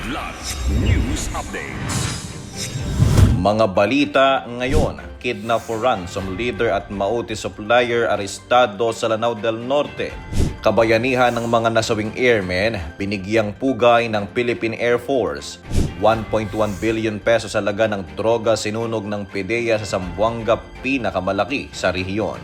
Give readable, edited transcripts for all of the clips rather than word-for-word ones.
Kidlat News Updates. Mga balita ngayon, kidnap for ransom leader at Mauti supplier arestado sa Lanao del Norte. Kabayanihan ng mga nasawing airmen, binigyang pugay ng Philippine Air Force. 1.1 billion pesos halaga ng droga sinunog ng PDEA sa Zamboanga, pinakamalaki sa rehiyon.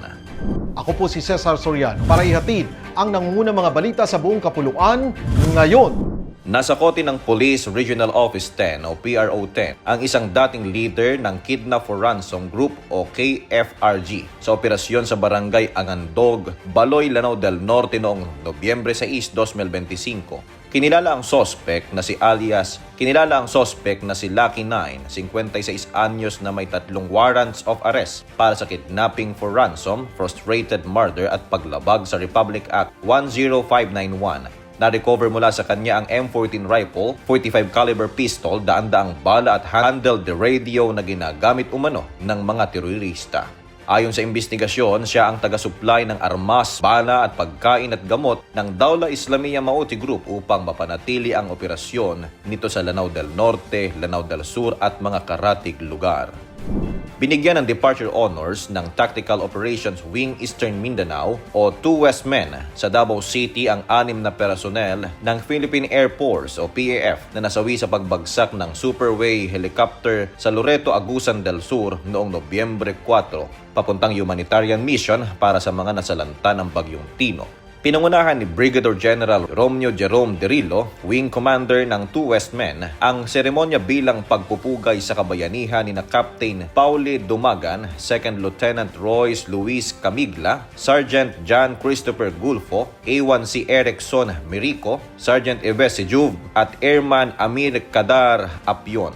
Ako po si Cesar Soriano para ihatid ang nangungunang mga balita sa buong kapuluan ngayon. Nasa kote ng Police Regional Office 10 o PRO 10 ang isang dating leader ng Kidnap for Ransom Group o KFRG sa operasyon sa Barangay Angandog, Baloy, Lanao del Norte noong Nobyembre 6, 2025. Kinilala ang sospek na si Lucky 9, 56 anyos na may 3 warrants of arrest para sa kidnapping for ransom, frustrated murder at paglabag sa Republic Act 10591. Na-recover mula sa kanya ang M14 rifle, 45 caliber pistol, daan-daang bala at handheld radio na ginagamit umano ng mga terorista. Ayon sa investigasyon, siya ang taga-supply ng armas, bala at pagkain at gamot ng Dawla Islamiyah Mauti Group upang mapanatili ang operasyon nito sa Lanao del Norte, Lanao del Sur at mga karatig lugar. Binigyan ng departure honors ng Tactical Operations Wing Eastern Mindanao o 2 West Men sa Davao City ang 6 na personel ng Philippine Air Force o PAF na nasawi sa pagbagsak ng Superway helicopter sa Loreto, Agusan del Sur noong Nobyembre 4 papuntang humanitarian mission para sa mga nasalanta ng Bagyong Tino. Pinangunahan ni Brigadier General Romeo Jerome Derillo, Wing Commander ng 2 West Men, ang seremonya bilang pagpupugay sa kabayanihan ni na Captain Pauli Dumagan, 2nd Lieutenant Royce Luis Camigla, Sergeant John Christopher Gulfo, A1C Erickson Mirico, Sergeant Eves Sejuv at Airman Amir Kadar Apion.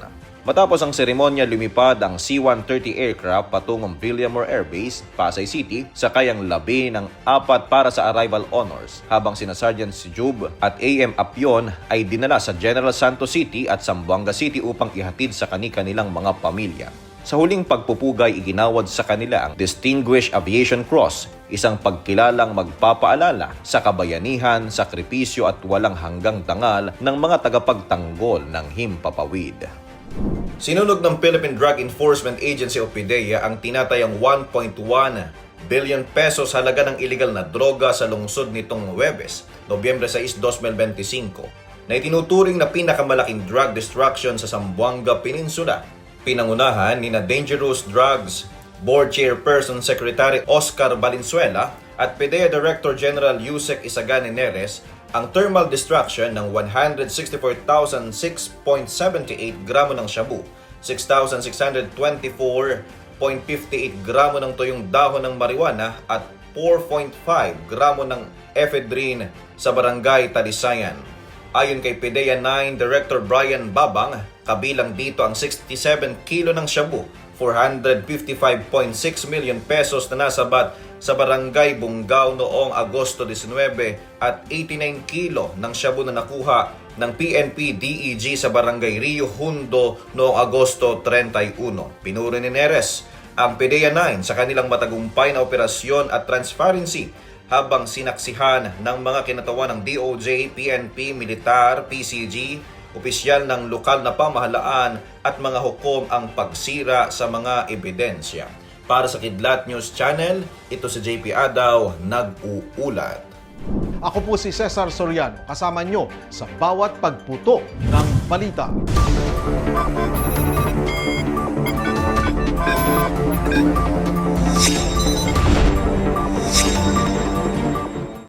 Matapos ang seremonya, lumipad ang C-130 aircraft patungong Villamor Air Base, Pasay City, sakay ang labi ng 4 para sa arrival honors, habang sina Sergeant Sijub at AM Apion ay dinala sa General Santos City at Zamboanga City upang ihatid sa kani-kanilang mga pamilya. Sa huling pagpupugay, iginawad sa kanila ang Distinguished Aviation Cross, isang pagkilalang magpapaalala sa kabayanihan, sakripisyo at walang hanggang dangal ng mga tagapagtanggol ng himpapawid. Sinunog ng Philippine Drug Enforcement Agency o PDEA ang tinatayang 1.1 billion pesos halaga ng iligal na droga sa lungsod nitong Huwebes, Nobyembre 6, 2025, na itinuturing na pinakamalaking drug destruction sa Zamboanga Peninsula. Pinangunahan ni na Dangerous Drugs Board Chairperson Secretary Oscar Valenzuela at PDEA Director General Yusek Isagan Neres ang thermal destruction ng 164,006.78 gramo ng shabu, 6,624.58 gramo ng tuyong dahon ng marijuana at 4.5 gramo ng ephedrine sa barangay Talisayan. Ayon kay PDEA 9 Director Brian Babang, kabilang dito ang 67 kilo ng shabu, 455.6 million pesos na nasabat sa Barangay Bungaw noong Agosto 19 at 89 kilo ng shabu na nakuha ng PNP DEG sa Barangay Rio Hundo noong Agosto 31. Pinuri ni Neres ang PDEA 9 sa kanilang matagumpay na operasyon at transparency habang sinaksihan ng mga kinatawan ng DOJ, PNP, Militar, PCG, opisyal ng lokal na pamahalaan at mga hukom ang pagsira sa mga ebidensya. Para sa Kidlat News Channel, ito si JP Adaw, nag-uulat. Ako po si Cesar Soriano, kasama nyo sa bawat pagputo ng balita.